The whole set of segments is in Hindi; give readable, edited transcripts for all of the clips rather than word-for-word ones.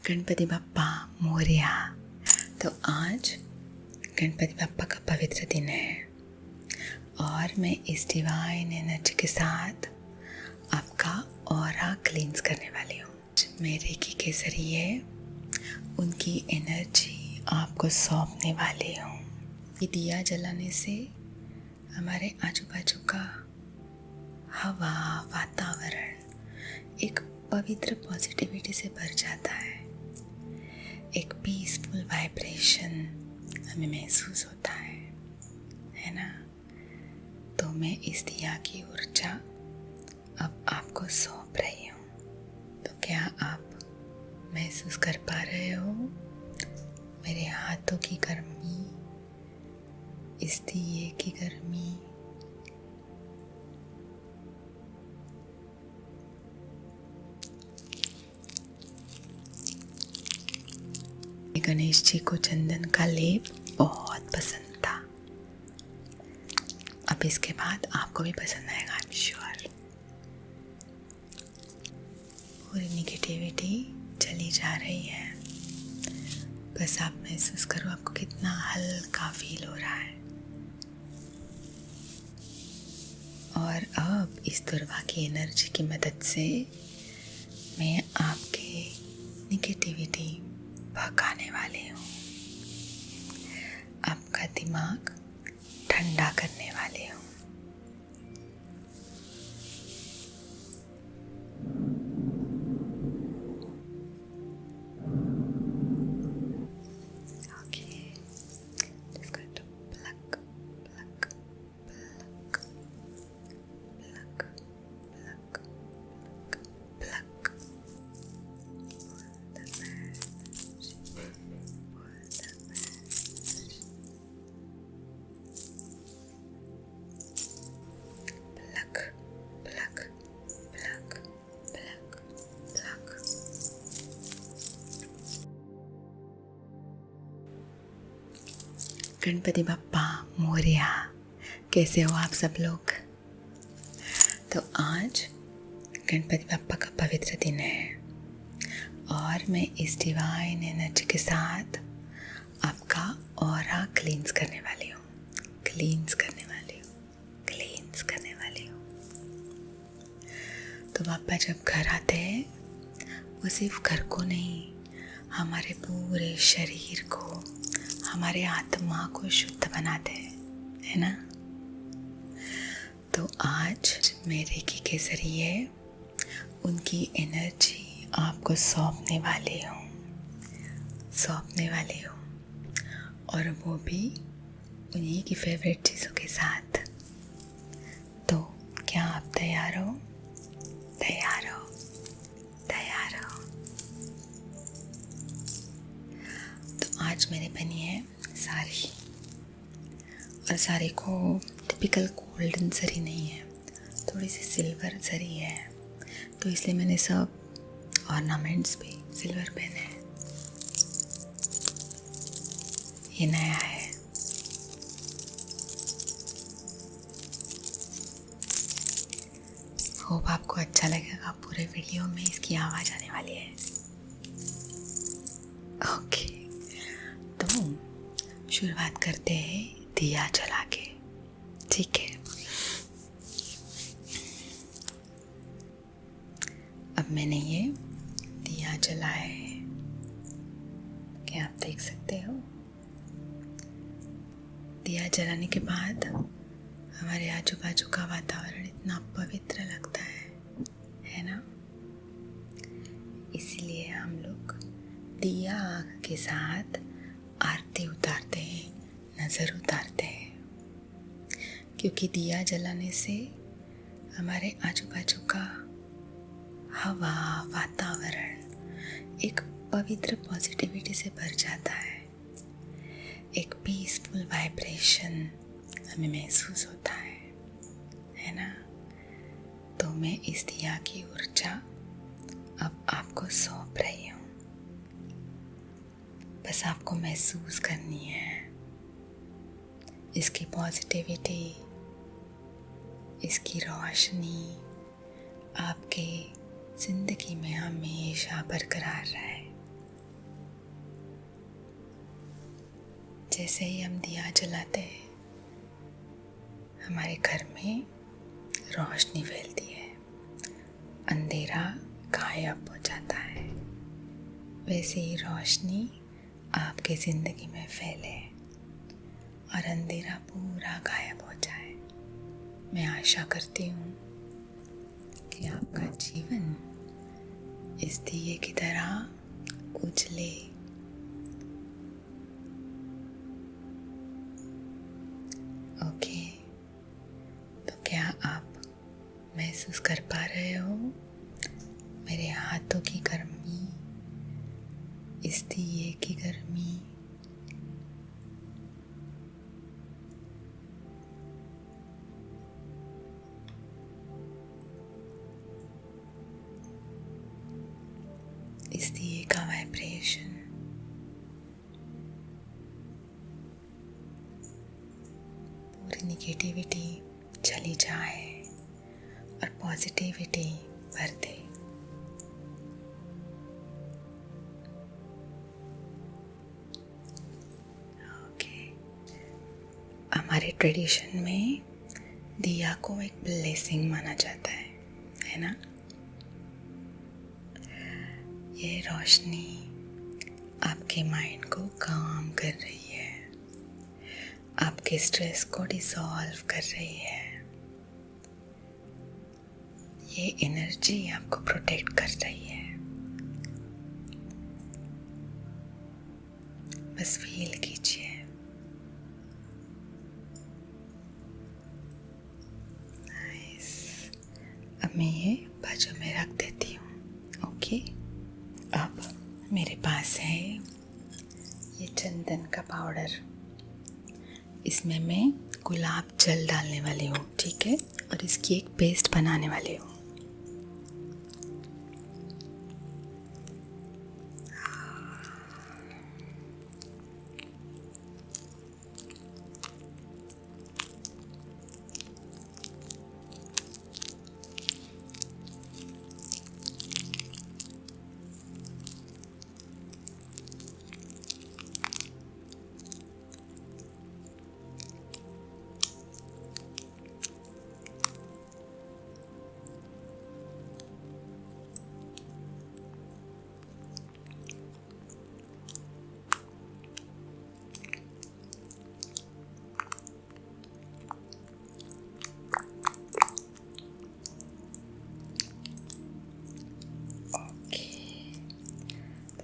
गणपति बप्पा मोरया। तो आज गणपति बप्पा का पवित्र दिन है और मैं इस डिवाइन एनर्जी के साथ आपका ऑरा क्लींस करने वाली हूँ। मैं रेकी के जरिए उनकी एनर्जी आपको सौंपने वाली हूँ। ये दिया जलाने से हमारे आजू बाजू का हवा, वातावरण एक पवित्र पॉजिटिविटी से भर जाता है। एक पीसफुल वाइब्रेशन हमें महसूस होता है ना। तो मैं इस दिया की ऊर्जा अब आपको सौंप रही हूँ। तो क्या आप महसूस कर पा रहे हो मेरे हाथों की गर्मी, इस दिए की गर्मी? गणेश जी को चंदन का लेप बहुत पसंद था। अब इसके बाद आपको भी पसंद आएगा, आई एम श्योर। पूरी निगेटिविटी चली जा रही है। बस आप महसूस करो आपको कितना हल्का फील हो रहा है। और अब इस दुर्वा की एनर्जी की मदद से मैं आपके निगेटिविटी भगाने वाली हूँ। आपका दिमाग ठंडा करने वाली हूँ। Okay. Just going to pluck, pluck, pluck, pluck, pluck, pluck. Ganpati Bappa Morya. कैसे हो आप सब लोग? तो आज गणपति बप्पा का पवित्र दिन है और मैं इस डिवाइन एनर्जी के साथ आपका ऑरा क्लींस करने वाली हूँ। क्लींस करने वाली हूँ, क्लींस करने वाली हूँ। तो बप्पा जब घर आते हैं वो सिर्फ घर को नहीं, हमारे पूरे शरीर को, हमारे आत्मा को शुद्ध बनाते हैं, है ना। तो आज मैं रेकी के जरिए उनकी एनर्जी आपको सौंपने वाली हूँ और वो भी उन्हीं की फेवरेट चीज़ों के साथ। तो क्या आप तैयार हो? तैयार हो? तैयार हो? तो आज मैंने बनी है साड़ी, और साड़ी को टिपिकल गोल्डन जरी नहीं है, थोड़ी सी सिल्वर जरी है। तो इसलिए मैंने सब ऑर्नामेंट्स भी सिल्वर पहने हैं। ये नया है। होप आपको अच्छा लगेगा। पूरे वीडियो में इसकी आवाज़ आने वाली है। ओके, तो शुरुआत करते हैं दिया जला के, ठीक है। अब मैंने ये दिया जलाया है, क्या आप देख सकते हो? दिया जलाने के बाद हमारे आजू बाजू का वातावरण इतना पवित्र लगता है ना। इसीलिए हम लोग दिया के साथ आरती उतारते हैं, नज़र उतारते हैं, क्योंकि दिया जलाने से हमारे आजू बाजू का हवा, वातावरण एक पवित्र पॉजिटिविटी से भर जाता है। एक पीसफुल वाइब्रेशन हमें महसूस होता है ना। तो मैं इस दिया की ऊर्जा अब आपको सौंप रही हूँ। बस आपको महसूस करनी है इसकी पॉजिटिविटी, इसकी रोशनी आपके ज़िंदगी में हमेशा बरकरार रहे। जैसे ही हम दिया जलाते हैं हमारे घर में रोशनी फैलती है, अंधेरा गायब हो जाता है। वैसे ही रोशनी आपके ज़िंदगी में फैले और अंधेरा पूरा गायब हो जाए। मैं आशा करती हूँ कि आपका जीवन इस दिए की तरह उजले। ओके, तो क्या आप महसूस कर पा रहे हो मेरे हाथों की गर्मी, इस दिए की गर्मी? इस दिए का वाइब्रेशन पूरी निगेटिविटी चली जाए और पॉजिटिविटी भर दे। ओके, हमारे ट्रेडिशन में दिया को एक ब्लेसिंग माना जाता है ना? ये रोशनी आपके माइंड को काम कर रही है, आपके स्ट्रेस को डिसॉल्व कर रही है। ये एनर्जी आपको प्रोटेक्ट कर रही है। बस फील कीजिए। नाइस। अब मैं ये बाजू में रख देती हूँ। ओके, अब मेरे पास है ये चंदन का पाउडर। इसमें मैं गुलाब जल डालने वाली हूँ, ठीक है? और इसकी एक पेस्ट बनाने वाली हूँ।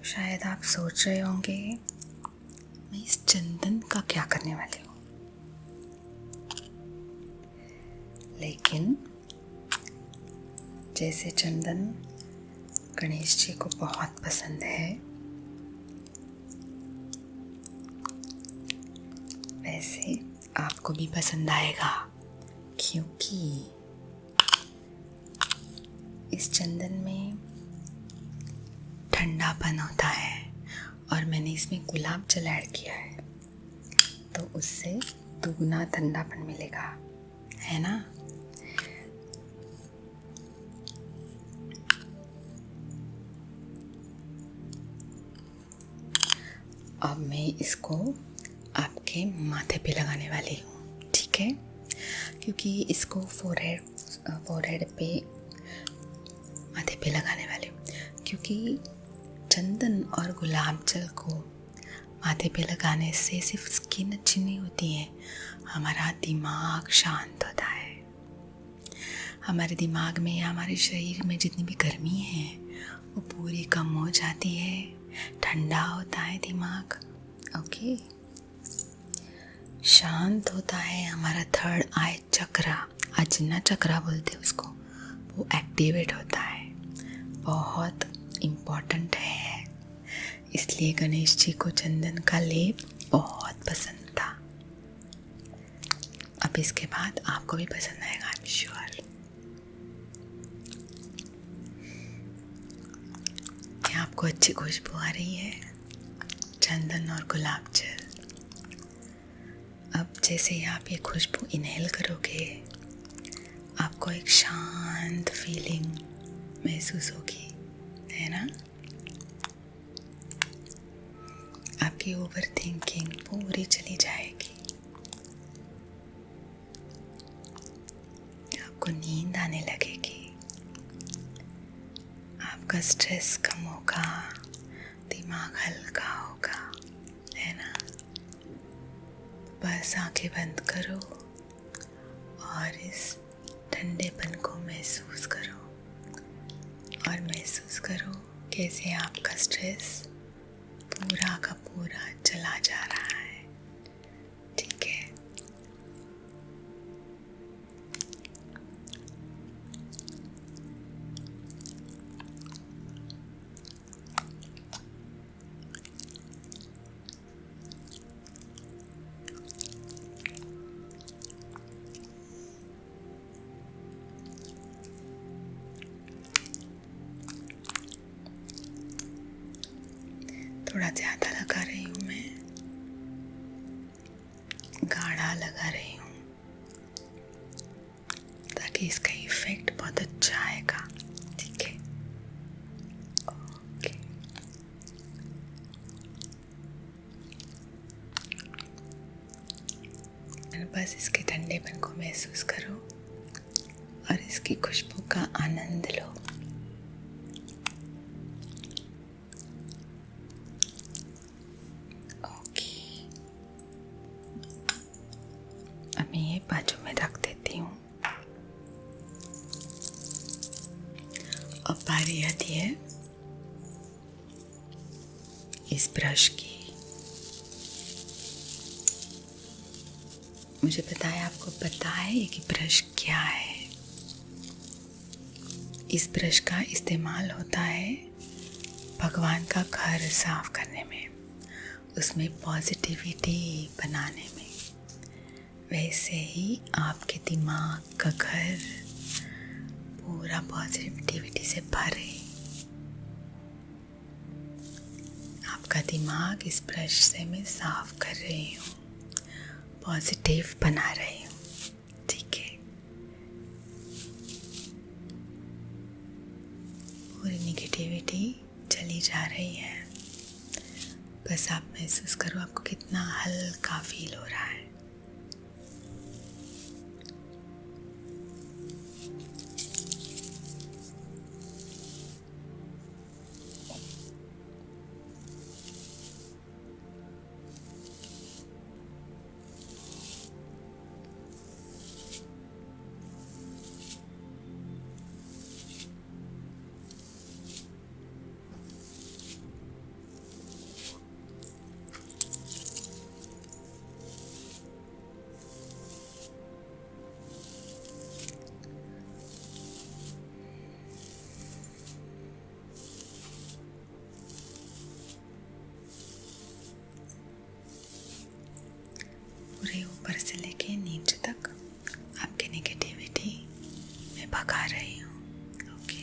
शायद आप सोच रहे होंगे मैं इस चंदन का क्या करने वाली हूँ, लेकिन जैसे चंदन गणेश जी को बहुत पसंद है, वैसे आपको भी पसंद आएगा, क्योंकि इस चंदन में ठंडापन होता है और मैंने इसमें गुलाब जल ऐड किया है, तो उससे दुगना ठंडापन मिलेगा, है ना? अब मैं इसको आपके माथे पे लगाने वाली हूँ, ठीक है? क्योंकि इसको फोरहेड पे माथे पे लगाने वाली हूँ, क्योंकि चंदन और गुलाब जल को माथे पे लगाने से सिर्फ स्किन अच्छी नहीं होती है, हमारा दिमाग शांत होता है। हमारे दिमाग में या हमारे शरीर में जितनी भी गर्मी है वो पूरी कम हो जाती है, ठंडा होता है दिमाग। ओके, शांत होता है हमारा थर्ड आई चक्रा, अजन्ना चक्रा बोलते हैं उसको, वो एक्टिवेट होता है। बहुत इम्पॉर्टेंट है, इसलिए गणेश जी को चंदन का लेप बहुत पसंद था। अब इसके बाद आपको भी पसंद आएगा, आई एम श्योर। क्या आपको अच्छी खुशबू आ रही है चंदन और गुलाब जल? अब जैसे ही आप ये खुशबू इनहेल करोगे आपको एक शांत फीलिंग महसूस होगी, है ना? आपकी ओवर थिंकिंग पूरी चली जाएगी, आपको नींद आने लगेगी, आपका स्ट्रेस कम होगा, दिमाग हल्का होगा, है ना। बस आंखें बंद करो और इस ठंडेपन को महसूस करो और महसूस करो कैसे आपका स्ट्रेस पूरा का पूरा चला जा रहा है। ठीक है, थोड़ा ज़्यादा लगा रही हूँ मैं, गाढ़ा लगा रही हूँ ताकि इसका इफेक्ट बहुत अच्छा आएगा। ठीक है, ओके। बस इसके ठंडेपन को महसूस करो और इसकी खुशबू का आनंद लो। मैं ये बाजू में रख देती हूँ। अब बारी आती है इस ब्रश की। मुझे पता है आपको पता है कि ब्रश क्या है। इस ब्रश का इस्तेमाल होता है भगवान का घर साफ करने में, उसमें पॉजिटिविटी बनाने में। वैसे ही आपके दिमाग का घर पूरा पॉजिटिविटी से भरे। आपका दिमाग इस ब्रश से मैं साफ कर रही हूँ, पॉजिटिव बना रही हूँ। ठीक है, पूरी नेगेटिविटी चली जा रही है। बस आप महसूस करो आपको कितना हल्का फील हो रहा है। पूरे ऊपर से लेके नीचे तक आपकी नेगेटिविटी मैं भगा रही हूँ। Okay,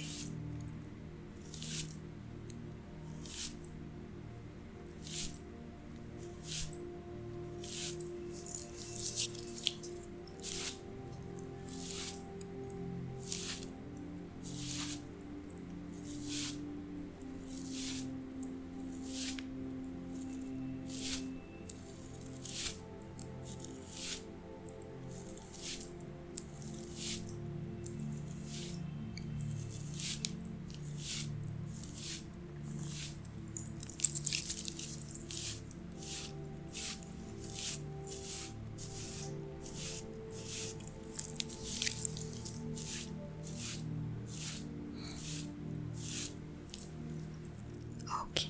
okay.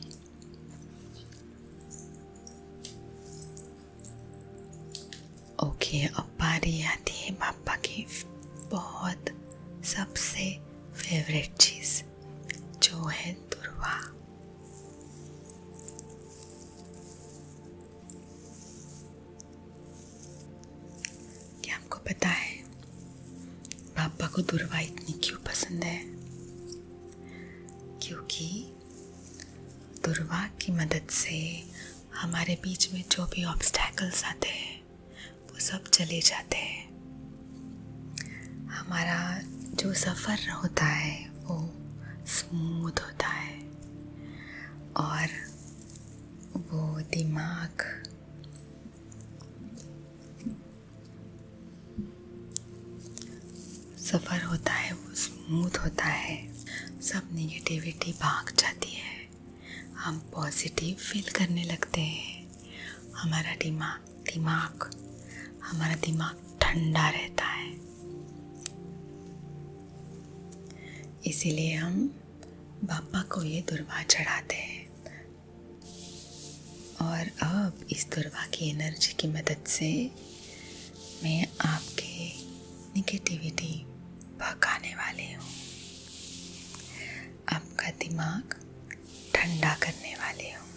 ओके, अब बारी आती है पापा की बहुत सबसे फेवरेट चीज़, जो है दुर्वा। क्या आपको पता है पापा को दुर्वा इतनी क्यों पसंद है? क्योंकि दुर्वा की मदद से हमारे बीच में जो भी ऑब्स्टैकल्स आते हैं वो सब चले जाते हैं। हमारा जो सफ़र होता है वो स्मूथ होता है और वो दिमाग सफ़र होता है वो स्मूथ होता है, सब नेगेटिविटी भाग जाती है, हम पॉजिटिव फील करने लगते हैं, हमारा दिमाग ठंडा रहता है। इसीलिए हम बाबा को ये दुर्वा चढ़ाते हैं। और अब इस दुर्वा की एनर्जी की मदद से मैं आपके निगेटिविटी भगाने वाली हूँ, आपका दिमाग ठंडा करने वाली हूँ।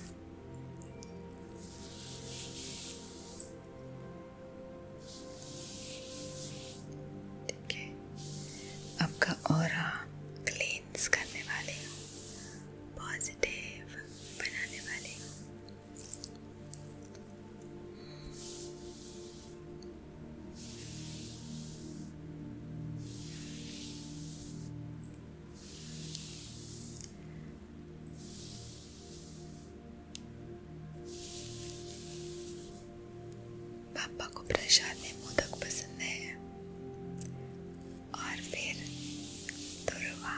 ठीक है, आपका ऑरा क्लींस करने वाली हूँ, पॉजिटिव बनाने वाली हूँ। पापा को प्रसाद में मोदक पसंद है। और फिर दुर्वा,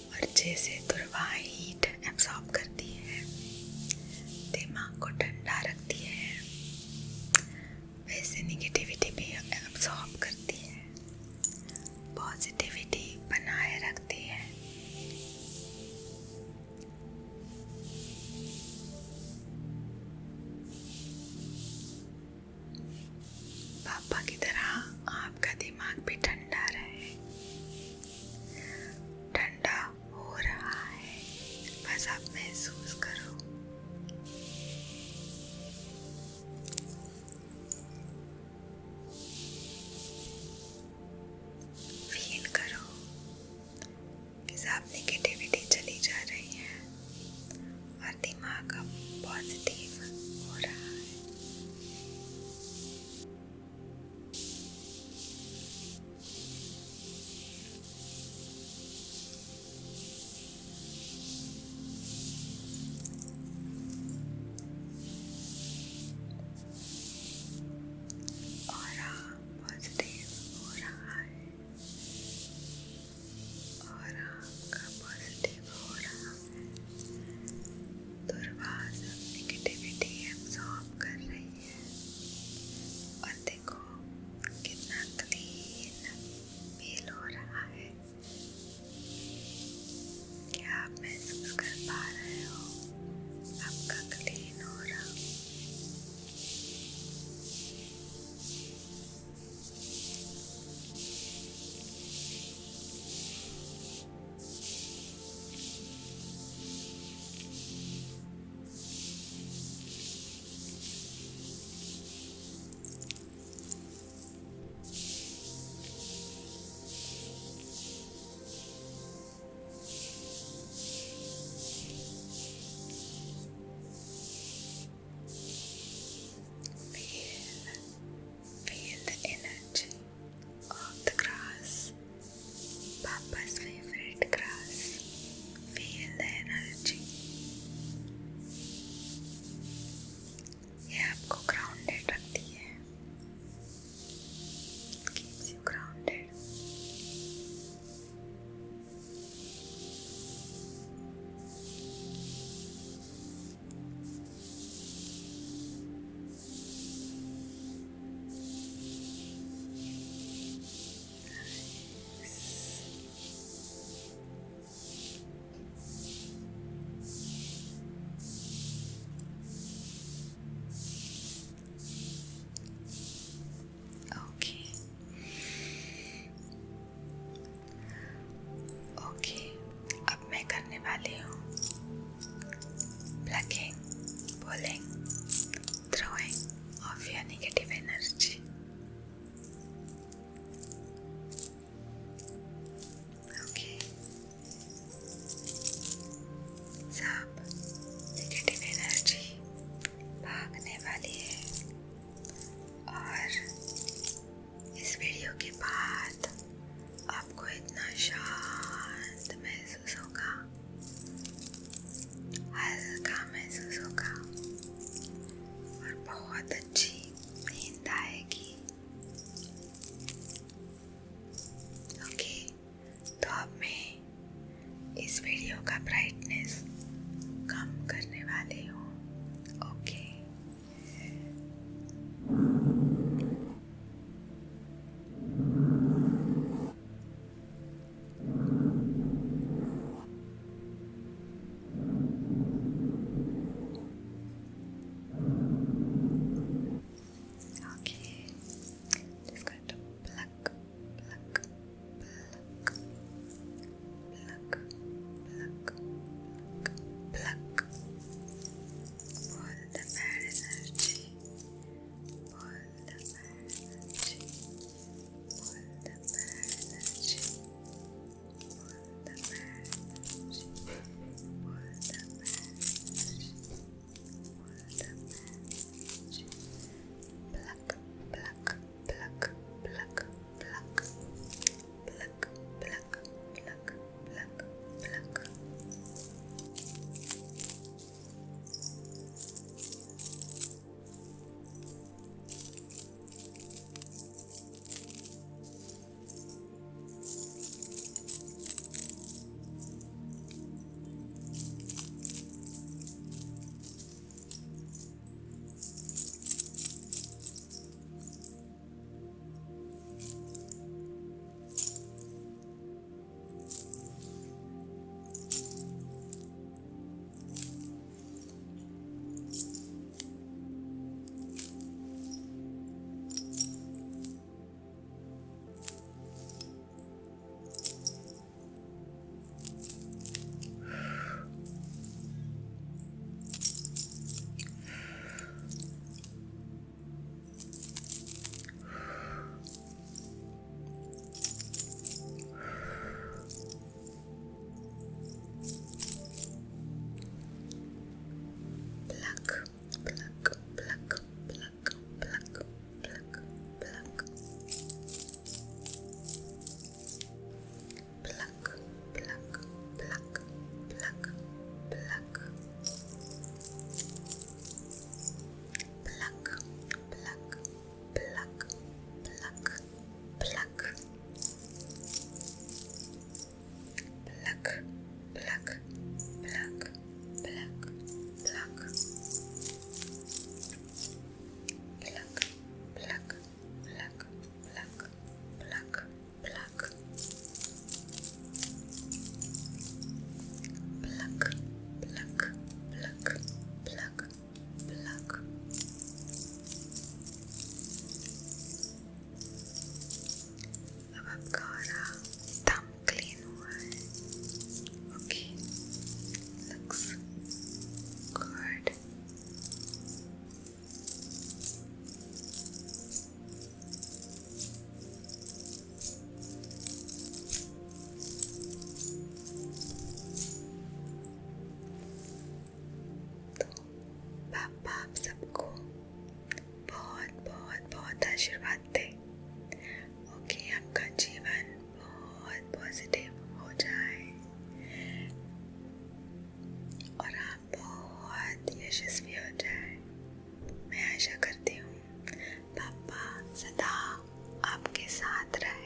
और जैसे दुर्वा हीट एब्सॉर्ब करती है, दिमाग को ठंडा रखती है, वैसे निगेटिविटी भी एब्सॉर्ब करती है, पॉजिटिविटी बनाए रखती है। पापा की तरह आपका दिमाग भी ठंडा रहे, ठंडा हो रहा है, बस आप महसूस करो। फील करो कि सब नेगेटिविटी चली जा रही है और दिमाग अब पॉजिटिव हो रहा है। महसूस कर पा रहे हो आपका क्लीन हो रहा। इतना शांत महसूस होगा, हल्का महसूस होगा और बहुत अच्छी नींद आएगी। ओके, तो अब मैं इस वीडियो का ब्राइटनेस कम करने वाली हूँ। Okay, okay, just going to pluck, pluck, pluck, pluck, pluck, pluck. Pull the bad energy. Pull the bad energy. Pull the bad energy. Pull the bad energy. Pull the bad energy. Pull the bad energy. Pluck, pluck, pluck, pluck, pluck, pluck, pluck, pluck, pluck, pluck. Pluck, pluck, pluck, pluck, pluck, pluck, pluck. Pluck, pluck, pluck, pluck, pluck. Pluck, pluck, pluck, pluck, pluck. Pluck, pluck, pluck, pluck, pluck. Pluck, pluck, pluck, pluck, pluck, pluck. Pluck, pluck, pluck, pluck, pluck. अब आपका ऑरा दम क्लीन हुआ है। Okay, looks good. पापा आप सबको बहुत बहुत बहुत आशीर्वाद दे। ओके, आपका जीवन बहुत पॉजिटिव हो जाए और आप बहुत यशस्वी हो जाए। मैं आशा करती हूँ पापा सदा आपके साथ रहे।